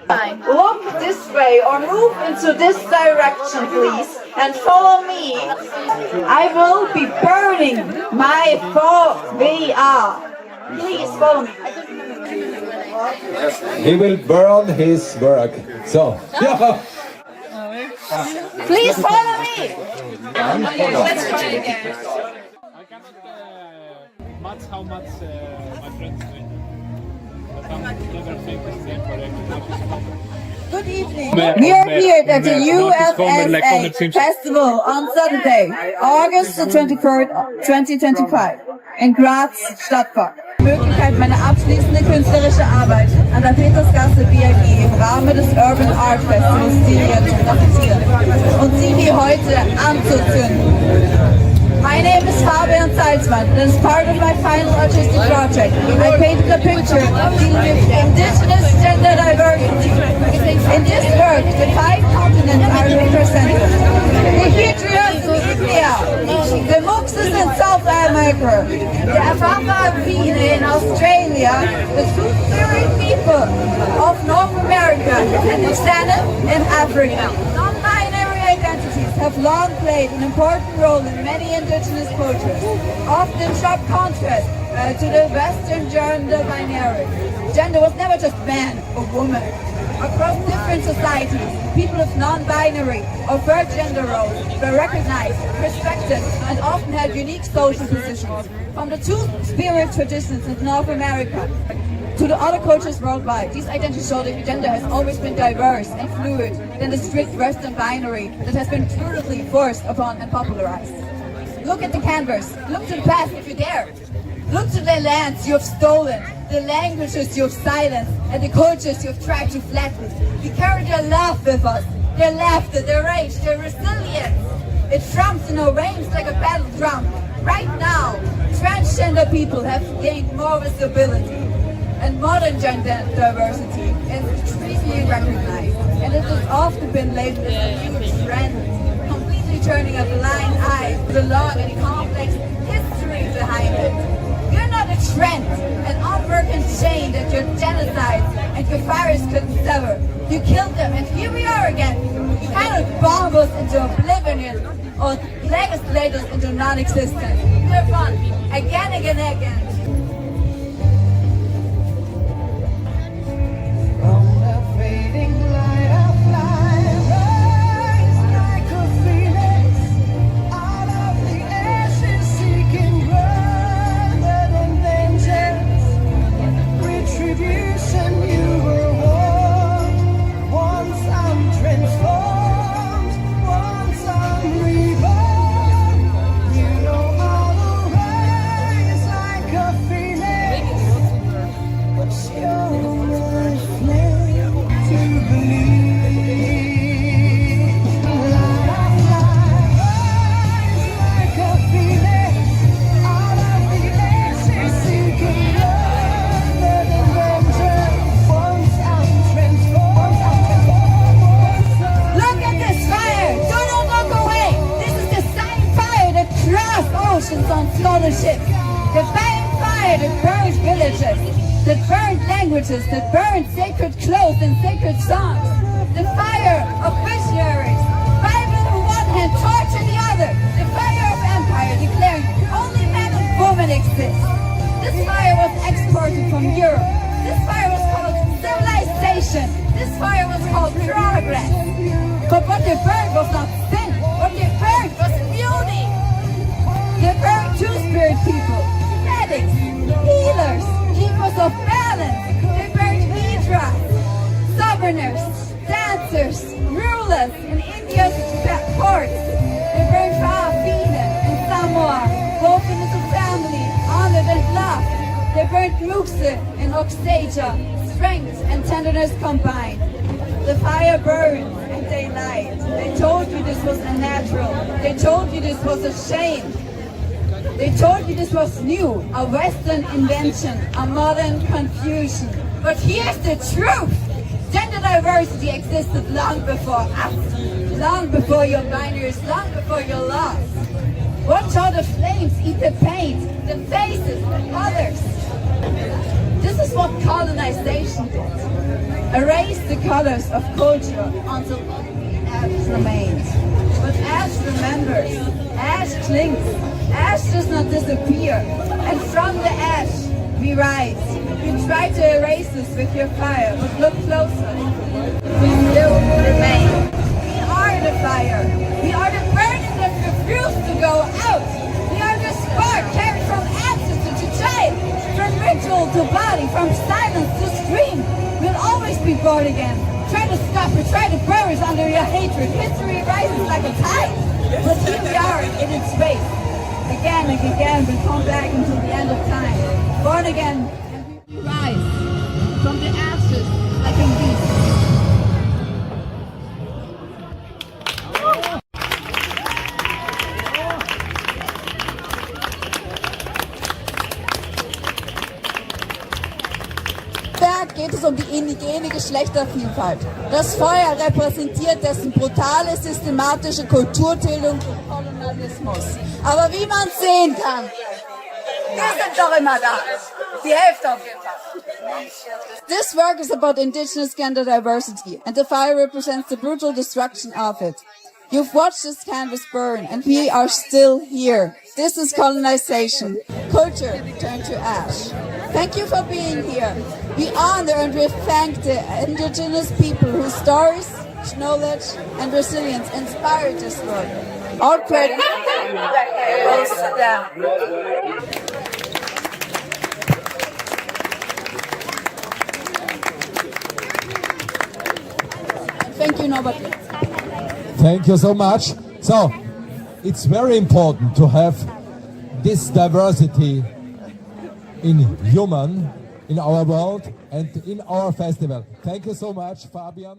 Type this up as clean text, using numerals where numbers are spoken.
Look this way or move into this direction, please, and follow me. I will be burning my VR. Please follow me. He will burn his work. So, yeah. Please follow me. Okay, let's try again. I cannot match how much my friends drink. But I'm never think the same correctly. Good evening. We are here at the UAFS Festival on Saturday, August the 23rd, 2025 in Graz Stadtpark. Möglichkeit, meine abschließende künstlerische Arbeit an der Petersgasse BAG im Rahmen des Urban Art Festivals zu präsentieren und sie wie heute anzuzünden. My name is Fabian Salzman, and as part of my final artistic project, I painted a picture dealing with indigenous gender diversity. In this work, the 5 continents are represented. The Heteros in India, the Muxes in South America, the Afafine in Australia, the Superior people of North America, and the Senate in Africa. Identities have long played an important role in many indigenous cultures, often in sharp contrast to the Western gender binary. Gender was never just man or woman. Across different societies, people of non-binary or third gender roles were recognized, respected, and often had unique social positions. From the two-spirit traditions in North America to the other cultures worldwide, these identities show that gender has always been diverse and fluid than the strict Western binary that has been brutally forced upon and popularized. Look at the canvas. Look to the past if you dare. Look to the lands you have stolen, the languages you have silenced, and the cultures you have tried to flatten. We carry their love with us, their laughter, their rage, their resilience. It thrums in our veins like a battle drum. Right now, transgender people have gained more visibility. And modern gender diversity is increasingly recognized, and it has often been labeled as a huge trend, completely turning a blind eye to the long and complex history behind it. You're not a trend, an unbroken chain that your genocides and your fires couldn't sever. You killed them, and here we are again. You cannot bomb us into oblivion or legislate us into non-existence. We're fun, again, again, again. On scholarships, the fire that burns villages, that burns languages, that burns sacred clothes and sacred songs, the fire of visionaries, Bible in one hand, torch in the other, the fire of empire declaring only man and woman exist. This fire was exported from Europe. This fire was called civilization. This fire was called progress. But what they burned was not sin. What they burned was beauty. They burned two-spirit people, medics, healers, keepers of balance. They burned hydras, governors, dancers, rulers in India's courts. They burned Fa'afine in Samoa, woven into family, honored and loved. They burned Muxe in Oxasia, strength and tenderness combined. The fire burned and they lied. They told you this was unnatural. They told you this was a shame. They told you this was new, a Western invention, a modern confusion. But here's the truth. Gender diversity existed long before us, long before your binaries, long before your laws. Watch how the flames eat the paint, the faces, the colors. This is what colonization did. Erase the colors of culture until only ash remains. But ash remembers, ash clings, ash does not disappear. And from the ash we rise. You try to erase us with your fire, but look closer. We still remain. We are the fire. We are the burning that refused to go out. We are the spark carried from ancestor to child, from ritual to body, from silence to scream. We'll always be born again. Try to stop it, try to bury us under your hatred. History rises like a tide, but here we are in its space. Again and again, we'll come back until the end of time. Born again, and we rise from the ashes like a beast. Geht es um die indigene Geschlechtervielfalt. Das Feuer repräsentiert dessen brutale, systematische Kulturtilgung und Kolonialismus. Aber wie man sehen kann, Wir sind doch immer da. Die Hälfte auf jeden Fall. this work is about indigenous gender diversity, and the fire represents the brutal destruction of it. You've watched this canvas burn, and we are still here. This is colonization. Culture turned to ash. Thank you for being here. We honor and we thank the indigenous people whose stories, knowledge, and resilience inspired this work. All credit goes to them. Thank you, nobody. Thank you so much. So, it's very important to have this diversity in human, in our world and in our festival. Thank you so much, Fabian.